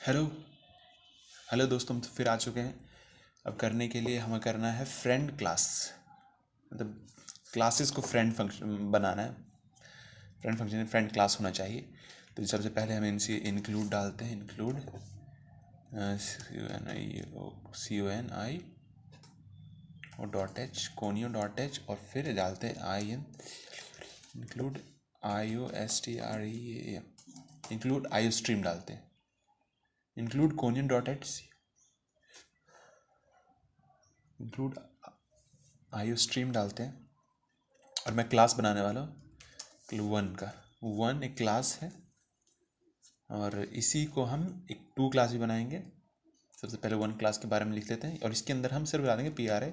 Hello hello दोस्तों, हम तो फिर आ चुके हैं। अब करने के लिए हमें करना है फ्रेंड क्लास, मतलब क्लासेस को फ्रेंड फंक्शन बनाना है। फ्रेंड फंक्शन में फ्रेंड क्लास होना चाहिए। तो सबसे पहले हम इनसे इंक्लूड डालते हैं। इंक्लूड CONI और .h कोनियो .h और फिर डालते हैं IN include IOSTREAM include IOStream डालते हैं। इंक्लूड कोनियन .h इंक्लूड IOStream डालते हैं। और मैं क्लास बनाने वाला हूँ वन का। वन एक क्लास है और इसी को हम एक टू क्लास भी बनाएंगे। सबसे पहले वन क्लास के बारे में लिख लेते हैं और इसके अंदर हम सिर्फ डालेंगे PRI।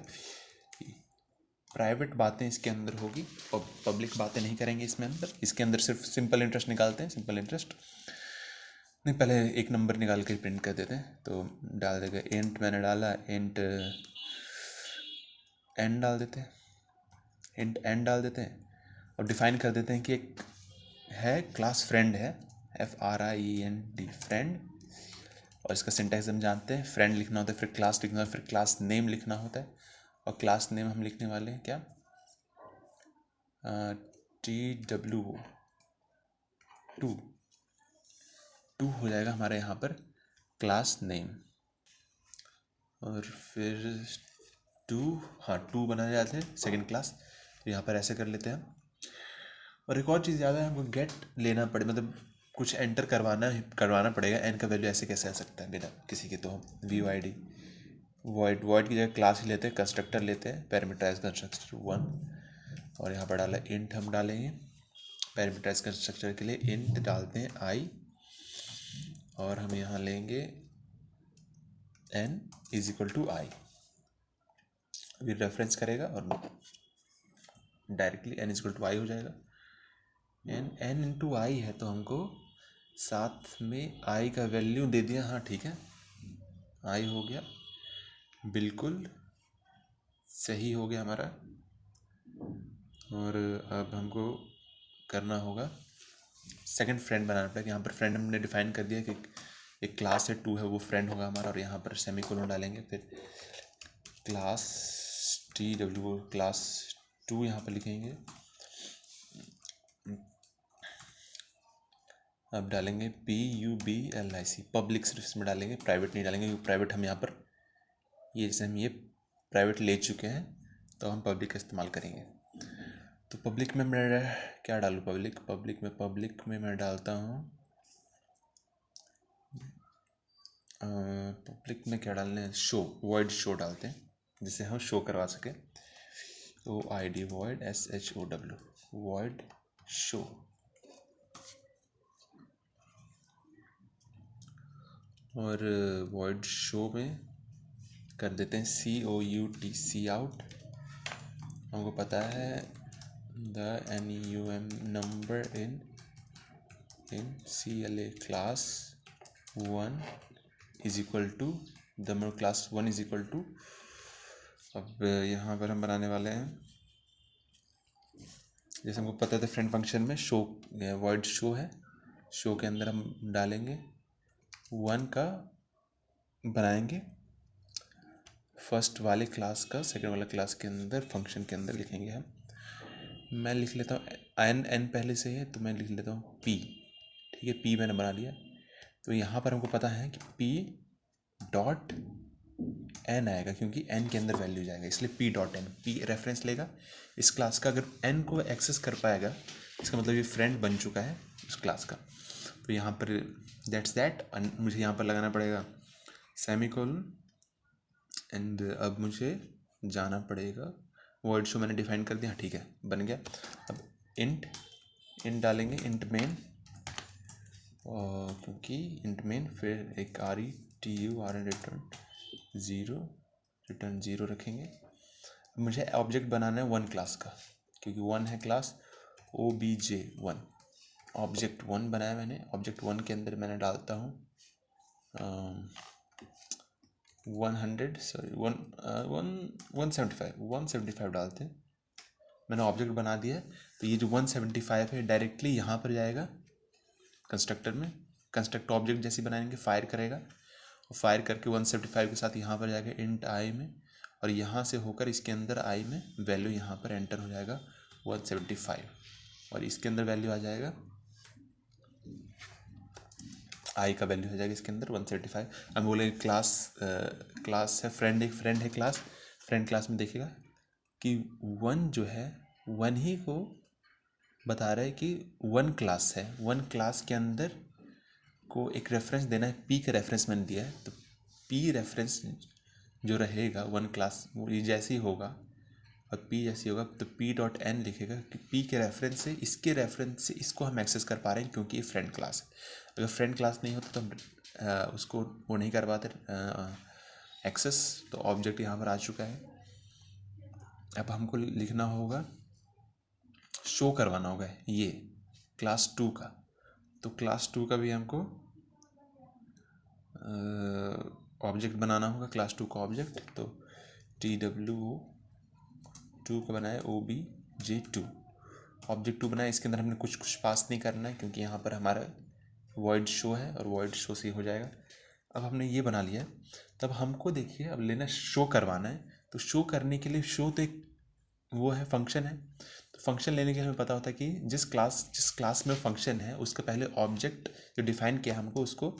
प्राइवेट बातें इसके अंदर होगी और पब्लिक बातें नहीं करेंगे इसमें अंदर। इसके अंदर सिर्फ सिंपल इंटरेस्ट निकालते हैं। सिंपल इंटरेस्ट नहीं, पहले एक नंबर निकाल के प्रिंट कर देते हैं। तो डाल देगा इंट, मैंने डाला इंट एन डाल देते हैं। इंट एन डाल देते हैं और डिफाइन कर देते हैं कि एक है क्लास फ्रेंड है, FRIEND फ्रेंड। और इसका सिंटैक्स हम जानते हैं। फ्रेंड लिखना होता है, फिर क्लास लिखना होता है, फिर क्लास नेम लिखना होता है। और क्लास नेम हम लिखने वाले हैं क्या, TW टू हो जाएगा हमारे यहाँ पर क्लास नेम। और फिर टू बनाए जाते हैं सेकंड क्लास। तो यहाँ पर ऐसे कर लेते हैं हम। और एक और चीज़ ज़्यादा है, हमको गेट लेना पड़े, मतलब कुछ एंटर करवाना पड़ेगा। एन का वैल्यू ऐसे कैसे आ सकता है बिना किसी के। तो हम VOID वॉइड की जगह क्लास ही लेते हैं, कंस्ट्रक्टर लेते हैं, पैरामीटराइज कंस्ट्रक्टर 1। और यहाँ पर डाला इंट हम डालेंगे पैरामीटराइज कंस्ट्रक्टर के लिए। इंट डालते हैं I और हम यहाँ लेंगे n = I। अभी रेफरेंस करेगा और डायरेक्टली n = I हो जाएगा। n × I है तो हमको साथ में I का वैल्यू दे दिया। हाँ ठीक है, I हो गया, बिल्कुल सही हो गया हमारा। और अब हमको करना होगा सेकंड फ्रेंड बनाना पड़ेगा। यहाँ पर फ्रेंड हमने डिफाइन कर दिया कि एक क्लास है, टू है, वो फ्रेंड होगा हमारा। और यहाँ पर सेमीकोलन डालेंगे, फिर क्लास TW क्लास टू यहाँ पर लिखेंगे। अब डालेंगे PUBLIC पब्लिक, सिर्फ इसमें डालेंगे, प्राइवेट नहीं डालेंगे क्योंकि प्राइवेट हम यहाँ पर जैसे हम ये प्राइवेट ले चुके हैं तो हम पब्लिक का इस्तेमाल करेंगे। तो पब्लिक में मैं क्या डालूँ, पब्लिक में मैं डालता हूँ पब्लिक में क्या डालना है, शो, वॉइड शो डालते हैं जिससे हम शो करवा सकें। OID void SHOW void show. और वॉइड शो में कर देते हैं COUT आउट। हमको पता है the NUM number in CLA class 1 = the number class 1 = अब यहाँ पर हम बनाने वाले हैं, जैसे हमको पता था फ्रेंड फंक्शन में शो वॉइड शो है। शो के अंदर हम डालेंगे 1 का, बनाएंगे फर्स्ट वाले क्लास का, सेकंड वाला क्लास के अंदर फंक्शन के अंदर लिखेंगे हम। मैं लिख लेता हूँ n पहले से है तो मैं लिख लेता हूँ P। ठीक है, P मैंने बना लिया। तो यहाँ पर हमको पता है कि P.n आएगा क्योंकि n के अंदर वैल्यू जाएगा, इसलिए P.n। P रेफरेंस लेगा इस क्लास का। अगर n को एक्सेस कर पाएगा इसका मतलब ये फ्रेंड बन चुका है उस क्लास का। तो यहाँ पर दैट मुझे यहाँ पर लगाना पड़ेगा सेमीकोलन। एंड अब मुझे जाना पड़ेगा, वर्ड शो मैंने डिफाइन कर दिया। हाँ ठीक है, बन गया। अब इंट डालेंगे, इंट मेन, क्योंकि इंट मेन, फिर एक RETURN रिटर्न ज़ीरो रखेंगे। मुझे ऑब्जेक्ट बनाना है वन क्लास का, क्योंकि वन है क्लास OBJ1। ऑब्जेक्ट वन बनाया मैंने। ऑब्जेक्ट वन के अंदर मैंने डालता हूँ 175 डालते हैं। मैंने ऑब्जेक्ट बना दिया है। तो ये जो 175 है डायरेक्टली यहाँ पर जाएगा कंस्ट्रक्टर में। कंस्ट्रक्ट ऑब्जेक्ट जैसी बनाएंगे, फायर करेगा और फायर करके 175 के साथ यहाँ पर जाएगा इंट आई में, और यहाँ से होकर इसके अंदर आई में वैल्यू यहाँ पर एंटर हो जाएगा 175, और इसके अंदर वैल्यू आ जाएगा आई का वैल्यू हो जाएगा इसके अंदर 175। हम बोले क्लास है फ्रेंड, एक फ्रेंड है क्लास, फ्रेंड क्लास में देखिएगा कि 1 जो है 1 ही को बता रहा है कि 1 क्लास है, 1 क्लास के अंदर को एक रेफरेंस देना है, पी का रेफरेंस मैंने दिया है, तो पी रेफरेंस जो रहेगा 1 क्लास वो ये जैसे ही होगा और पी जैसी होगा तो पी डॉट एन लिखेगा कि पी के रेफरेंस से इसके रेफरेंस से इसको हम एक्सेस कर पा रहे हैं क्योंकि ये फ्रेंड क्लास है। अगर फ्रेंड क्लास नहीं होता तो हम उसको वो नहीं कर पाते एक्सेस। तो ऑब्जेक्ट यहाँ पर आ चुका है। अब हमको लिखना होगा, शो करवाना होगा ये क्लास 2 का, तो क्लास 2 का भी हमको ऑब्जेक्ट बनाना होगा, क्लास 2 का ऑब्जेक्ट। तो TW2 का बनाया OBJ2 ऑब्जेक्ट 2 बनाया, इसके अंदर हमने कुछ पास नहीं करना है क्योंकि यहाँ पर हमारा वॉइड शो है और वॉइड शो से हो जाएगा। अब हमने ये बना लिया है, तब हमको देखिए अब लेना शो करवाना है, तो शो करने के लिए शो तो एक वो है फंक्शन है, तो फंक्शन लेने के लिए हमें पता होता है कि जिस क्लास में फंक्शन है उसका पहले ऑब्जेक्ट जो डिफाइन किया हमको उसको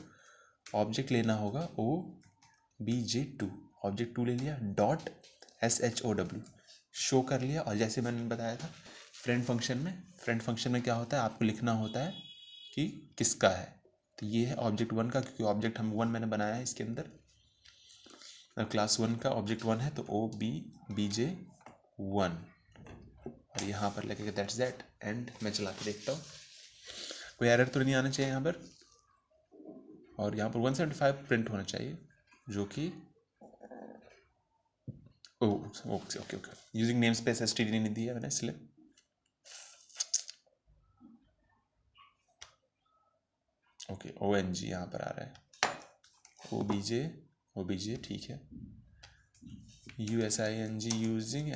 ऑब्जेक्ट लेना होगा OBJ2, ऑब्जेक्ट 2 ले लिया, डॉट SHOW शो कर लिया। और जैसे मैंने बताया था फ्रेंड फंक्शन में क्या होता है, आपको लिखना होता है कि किसका है, तो ये है ऑब्जेक्ट 1 का, क्योंकि ऑब्जेक्ट हम 1 मैंने बनाया है इसके अंदर, क्लास 1 का ऑब्जेक्ट 1 है तो OBJ1 और यहाँ पर लगेगा दैट्स दैट। एंड मैं चला के देखता हूँ कोई एरर तो नहीं आना चाहिए यहाँ पर, और यहाँ पर 175 प्रिंट होना चाहिए जो कि okay okay okay using name space STD नहीं दिया मैंने इसलिए। ओके ONG यहाँ पर आ रहा है, OBJ ठीक है, USING using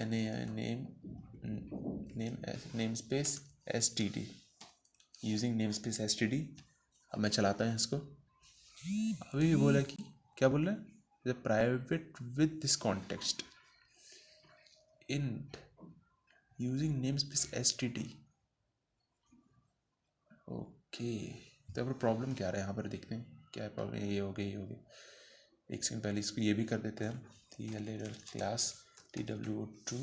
name space STD using name space STD। अब मैं चलाता हूँ इसको, अभी बोला कि क्या बोल रहा है, the private with this context int using name space STD। Okay तो अब प्रॉब्लम क्या रहा है यहाँ पर, देखते हैं क्या है प्रॉब्लम। ये हो गई एक सेकंड पहले इसको ये भी कर देते हैं हम, क्लास TW2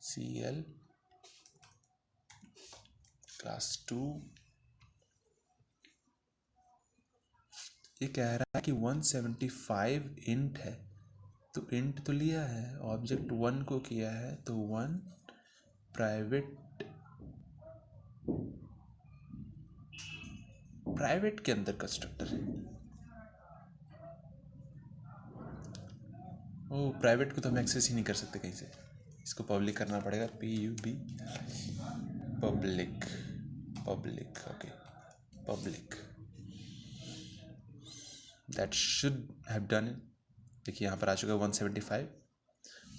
CL क्लास 2। ये कह रहा है कि 175 इंट है, तो इंट तो लिया है, ऑब्जेक्ट 1 को किया है तो 1 प्राइवेट के अंदर कंस्ट्रक्टर है। ओ प्राइवेट को तो हम एक्सेस ही नहीं कर सकते कहीं से, इसको पब्लिक करना पड़ेगा, PUB public okay public, that should have done it. देखिए यहाँ पर आ चुका है 175।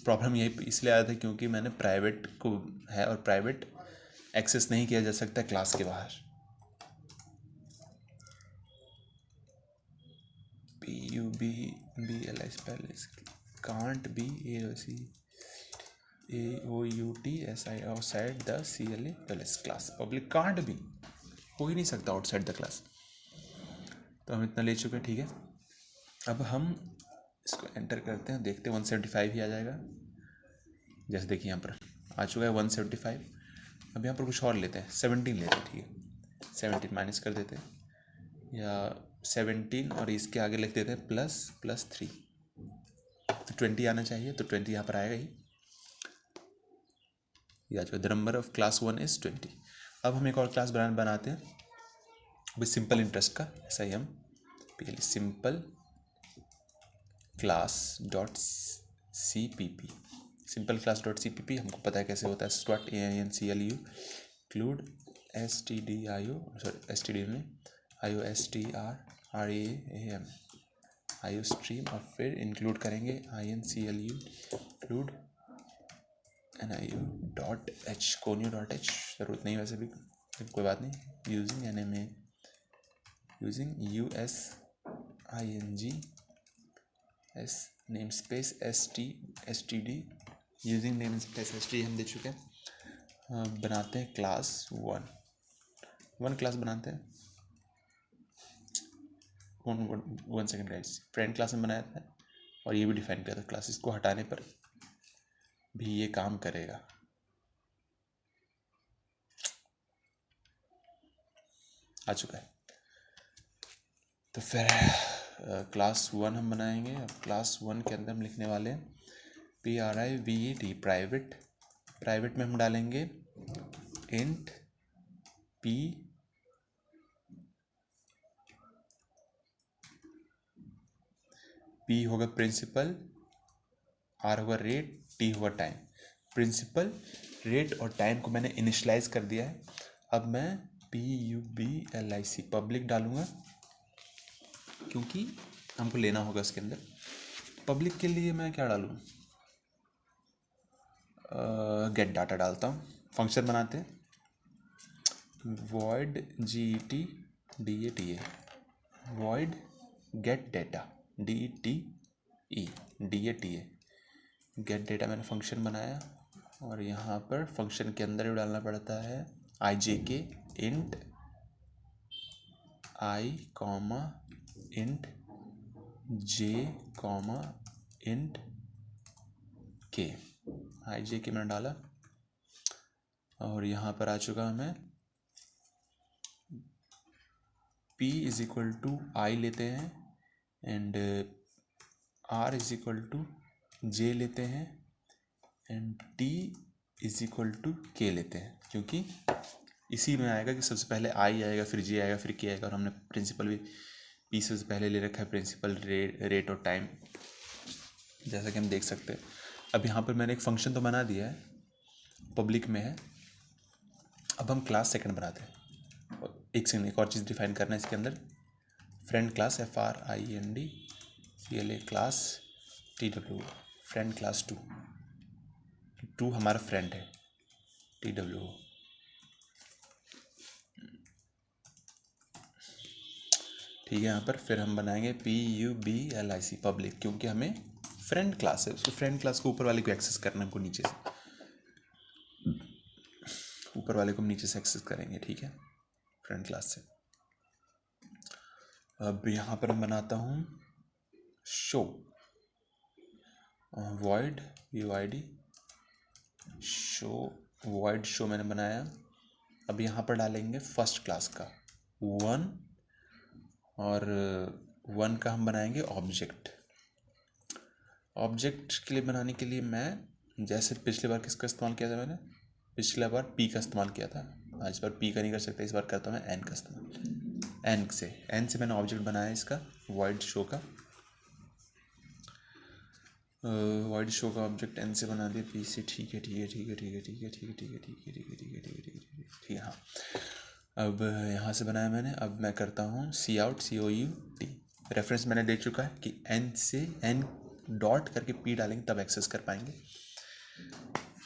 प्रॉब्लम यही इसलिए आया था क्योंकि मैंने प्राइवेट को है और प्राइवेट एक्सेस नहीं किया जा सकता क्लास के बाहर। PUB BLS can't be AOUTSI outside the CLALS class, public can't be हो ही नहीं सकता आउटसाइड द क्लास। तो हम इतना ले चुके हैं, ठीक है। अब हम इसको एंटर करते हैं, देखते हैं 175 ही आ जाएगा। जैसे देखिए यहाँ पर आ चुका है 175। अब यहाँ पर कुछ और लेते हैं, 17 लेते हैं, ठीक है। 17 माइनस कर देते हैं, या 17 और इसके आगे लिख देते हैं +3, तो 20 आना चाहिए, तो 20 यहाँ पर आएगा ही। या जो the number of class 1 is 20। अब हम एक और क्लास बनाते हैं विद सिंपल इंटरेस्ट का, SIM पहले simple class dot CPP, simple class dot CPP हमको पता है कैसे होता है, स्टूडेंट AINCLU include STD में IOSTRRAAM IO स्ट्रीम, और फिर इंक्लूड करेंगे INCLU include NIO.H कोनियो.H, ज़रूरत नहीं वैसे भी, कोई बात नहीं, using using USING S name space STD using name space STD हम दे चुके हैं। बनाते हैं क्लास 1 क्लास बनाते हैं। One second guys, friend class में बनाया था और ये भी डिफाइन किया था क्लास। इसको हटाने पर भी ये काम करेगा। आ चुका है। तो फिर क्लास 1 हम बनाएंगे। अब क्लास 1 के अंदर हम लिखने वाले हैं PRIVET प्राइवेट में हम डालेंगे इंट P होगा प्रिंसिपल, R होगा रेट, T होगा टाइम। प्रिंसिपल, रेट और टाइम को मैंने इनिशलाइज कर दिया है। अब मैं PUBLIC पब्लिक डालूंगा क्योंकि हमको लेना होगा इसके अंदर। पब्लिक के लिए मैं क्या डालूँ, गेट डाटा डालता हूँ। फंक्शन बनाते हैं void GET DATA void get data DATA gate data मैंने फंक्शन बनाया और यहाँ पर फंक्शन के अंदर भी डालना पड़ता है IJK int I int J int K। IJK मैंने डाला और यहाँ पर आ चुका मैं P is equal to I लेते हैं and R is equal to J लेते हैं and T is equal to K लेते हैं, क्योंकि इसी में आएगा कि सबसे पहले I आएगा, फिर J आएगा, फिर K आएगा। और हमने प्रिंसिपल भी P से पहले ले रखा है, प्रिंसिपल, रेट और टाइम, जैसा कि हम देख सकते हैं। अब यहाँ पर मैंने एक फंक्शन तो बना दिया है, पब्लिक में है। अब हम क्लास सेकंड बनाते हैं। एक सेकंड, एक और चीज़ डिफाइन करना है इसके अंदर। Friend class FRIEND class TW, friend class 2 हमारा फ्रेंड है, TW। ठीक है। यहाँ पर फिर हम बनाएंगे PUBLIC पब्लिक, क्योंकि हमें फ्रेंड क्लास है, उसको फ्रेंड क्लास को ऊपर वाले को एक्सेस करना है, हमको नीचे से, ऊपर वाले को हम नीचे से एक्सेस करेंगे। ठीक है, फ्रेंड क्लास से। अब यहाँ पर मैं बनाता हूँ शो, void शो मैंने बनाया। अब यहाँ पर डालेंगे फर्स्ट क्लास का 1 और 1 का हम बनाएंगे ऑब्जेक्ट के लिए बनाने के लिए मैं, जैसे पिछली बार किसका इस्तेमाल किया था मैंने, पिछली बार P का इस्तेमाल किया था। इस बार P का नहीं कर सकता, इस बार करता हूँ मैं N का इस्तेमाल। N से मैंने ऑब्जेक्ट बनाया इसका, void शो का ऑब्जेक्ट N से बना दिया P से। ठीक है। हाँ, अब यहाँ से बनाया मैंने। अब मैं करता हूँ COUT। रेफरेंस मैंने दे चुका है कि N से N डॉट करके P डालेंगे तब एक्सेस कर पाएंगे,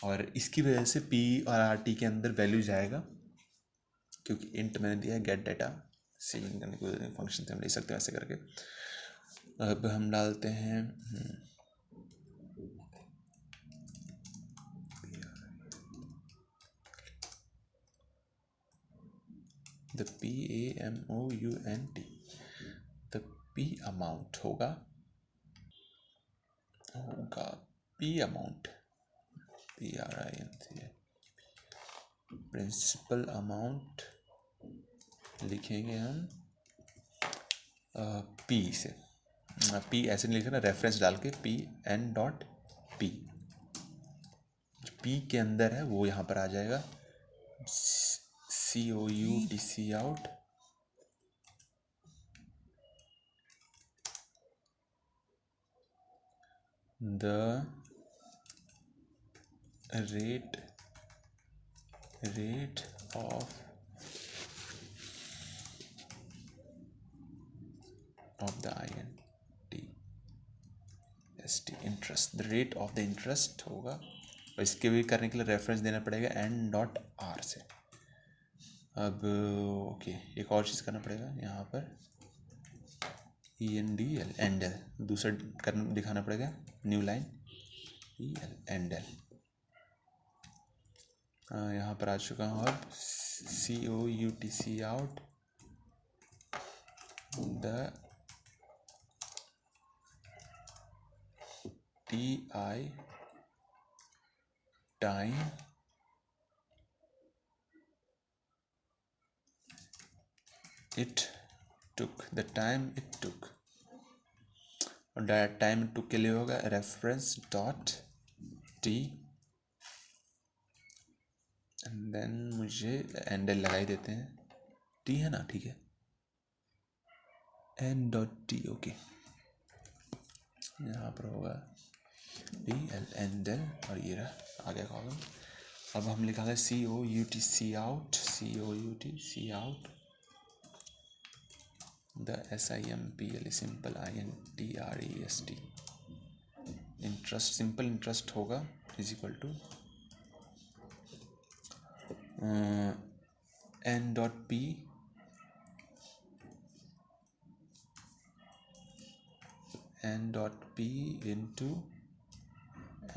और इसकी वजह से P और RT के अंदर वैल्यू जाएगा, क्योंकि इंट मैंने दिया है गेट डाटा। सेविंग करने को फंक्शन से हम ले सकते हैं ऐसे करके। अब हम डालते हैं the PAMOUNT, the P amount होगा P amount, PRINC, principal amount लिखेंगे हम P से। P ऐसे नहीं लिखना, रेफरेंस डाल के PN.P, जो P के अंदर है वो यहाँ पर आ जाएगा COUT the rate of the INTST interest, the rate of the interest होगा। और इसके भी करने के लिए रेफरेंस देना पड़ेगा N.R से। अब ओके, एक और चीज़ करना पड़ेगा यहाँ पर, ENDL एंडल, दूसरा करना दिखाना पड़ेगा, न्यू लाइन EL एंडल। यहाँ पर आ चुका हूँ अब, COUT out the TI time it took, the time it took, और टाइम टुक के लिए होगा reference dot T, and then मुझे एंडल लगाई देते हैं, टी है ना, ठीक है, एन डॉट टी, ओके, यहाँ पर होगा DL एंडल, और ये रहा आगे कॉलम। अब हम लिखाएंगे COUT out, COUT out the SIMPL simple INTREST, interest, simple interest होगा is equal to N dot P into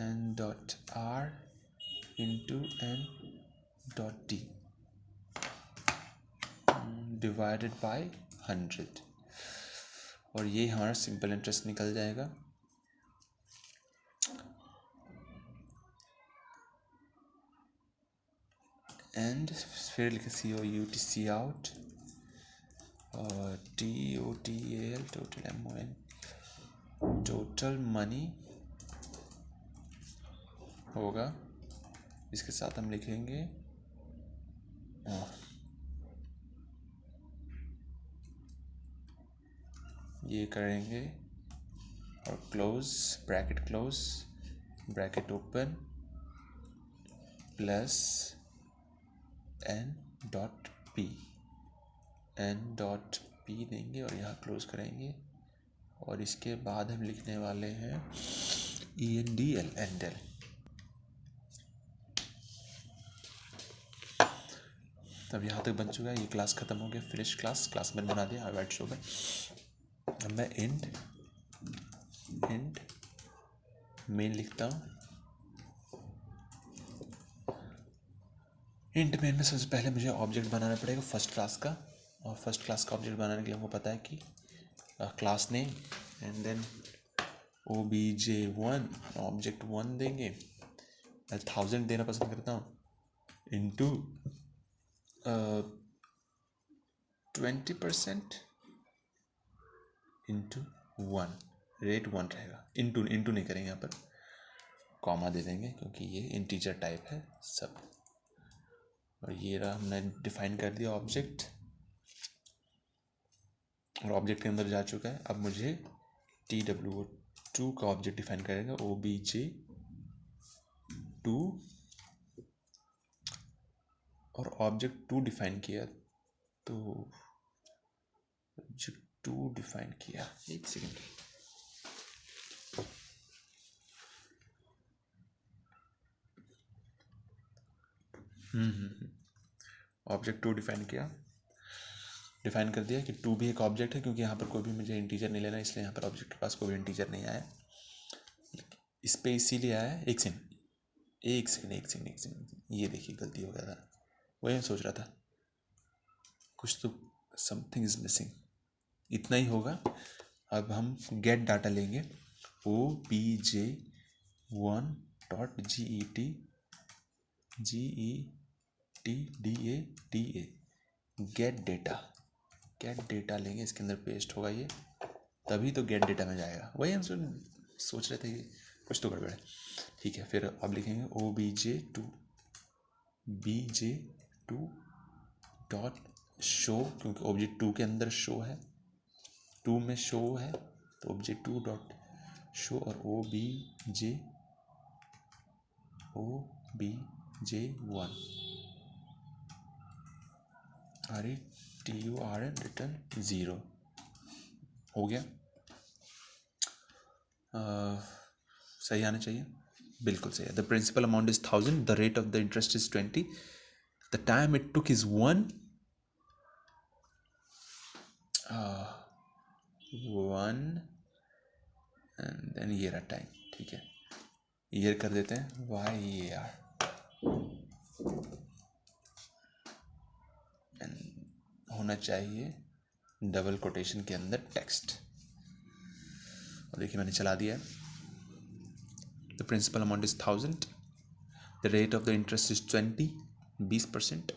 N dot R into N dot T divided by 100, और ये हमारा सिंपल इंटरेस्ट निकल जाएगा। एंड फिर लिखे COUT आउट और TOTAL total MON, total money होगा, इसके साथ हम लिखेंगे ये करेंगे, और close bracket open plus N dot P देंगे, और यहाँ क्लोज करेंगे, और इसके बाद हम लिखने वाले हैं ENDL एंडल। तब यहाँ तक बन चुका है, ये क्लास ख़त्म हो गया, फिनिश क्लास मैंने बना दिया, हाईलाइट शो में। अब मैं इंड मेन लिखता हूँ। इंट मेन में सबसे पहले मुझे ऑब्जेक्ट बनाना पड़ेगा फर्स्ट क्लास का, और फर्स्ट क्लास का ऑब्जेक्ट बनाने के लिए हमको पता है कि class name and then OBJ1 object 1 देंगे, 1000 देना पसंद करता हूँ, इंटू 20% इंटू 1, रेट 1 रहेगा, इंटू नहीं करेंगे, यहाँ पर कॉमा दे देंगे क्योंकि ये इंटीजर टाइप है सब। और ये रहा, हमने डिफाइन कर दिया ऑब्जेक्ट, और ऑब्जेक्ट के अंदर जा चुका है। अब मुझे TW2 का ऑब्जेक्ट डिफाइन करेगा, OBJ2, और ऑब्जेक्ट 2 डिफाइन किया, तो ऑब्जेक्ट 2 डिफाइन किया, एक सेकेंड, ऑब्जेक्ट 2 डिफाइन कर दिया कि 2 भी एक ऑब्जेक्ट है, क्योंकि यहाँ पर कोई भी मुझे इंटीजर नहीं लेना, इसलिए यहाँ पर ऑब्जेक्ट के पास कोई भी इंटीजर नहीं आया, इस पे इसीलिए आया है। एक सेकेंड, ये देखिए गलती हो गया था, वही मैं सोच रहा था, कुछ तो समथिंग इज मिसिंग, इतना ही होगा। अब हम गेट डाटा लेंगे, OBJ1.GET GETDATA गेट डेटा लेंगे, इसके अंदर पेस्ट होगा ये, तभी तो गेट डेटा में जाएगा, वही हम सोच रहे थे कि कुछ तो गड़बड़ है, ठीक है। फिर अब लिखेंगे OBJ2 डॉट शो, क्योंकि ऑब्जेक्ट 2 के अंदर शो है, 2 में शो है, तो OBJ2 डॉट शो, और OBJ1 RETURN रिटर्न 0 हो गया। सही आना चाहिए, बिल्कुल सही है। The principal amount is 1000, the rate of the interest is 20, the time it took is 1, 1 and then ये रहा टाइम, ठीक है। ईयर कर देते हैं YEAR एंड होना चाहिए डबल कोटेशन के अंदर टेक्स्ट। और देखिए मैंने चला दिया है। The principal amount is 1000, the rate of the interest is 20%,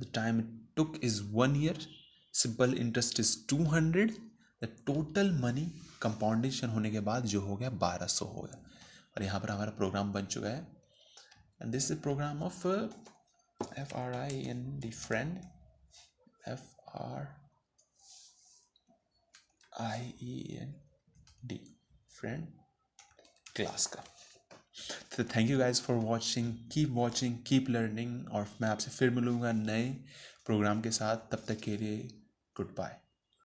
the time it took is 1 year, simple interest is 200, the total money compoundation होने के बाद जो हो गया 1200 हो गया। और यहाँ पर हमारा प्रोग्राम बन चुका है and this is program of FRIEND friend, FRIEND friend class का। तो thank you guys for watching, keep learning. और मैं आपसे फिर मिलूँगा नए प्रोग्राम के साथ, तब तक के लिए गुड बाय।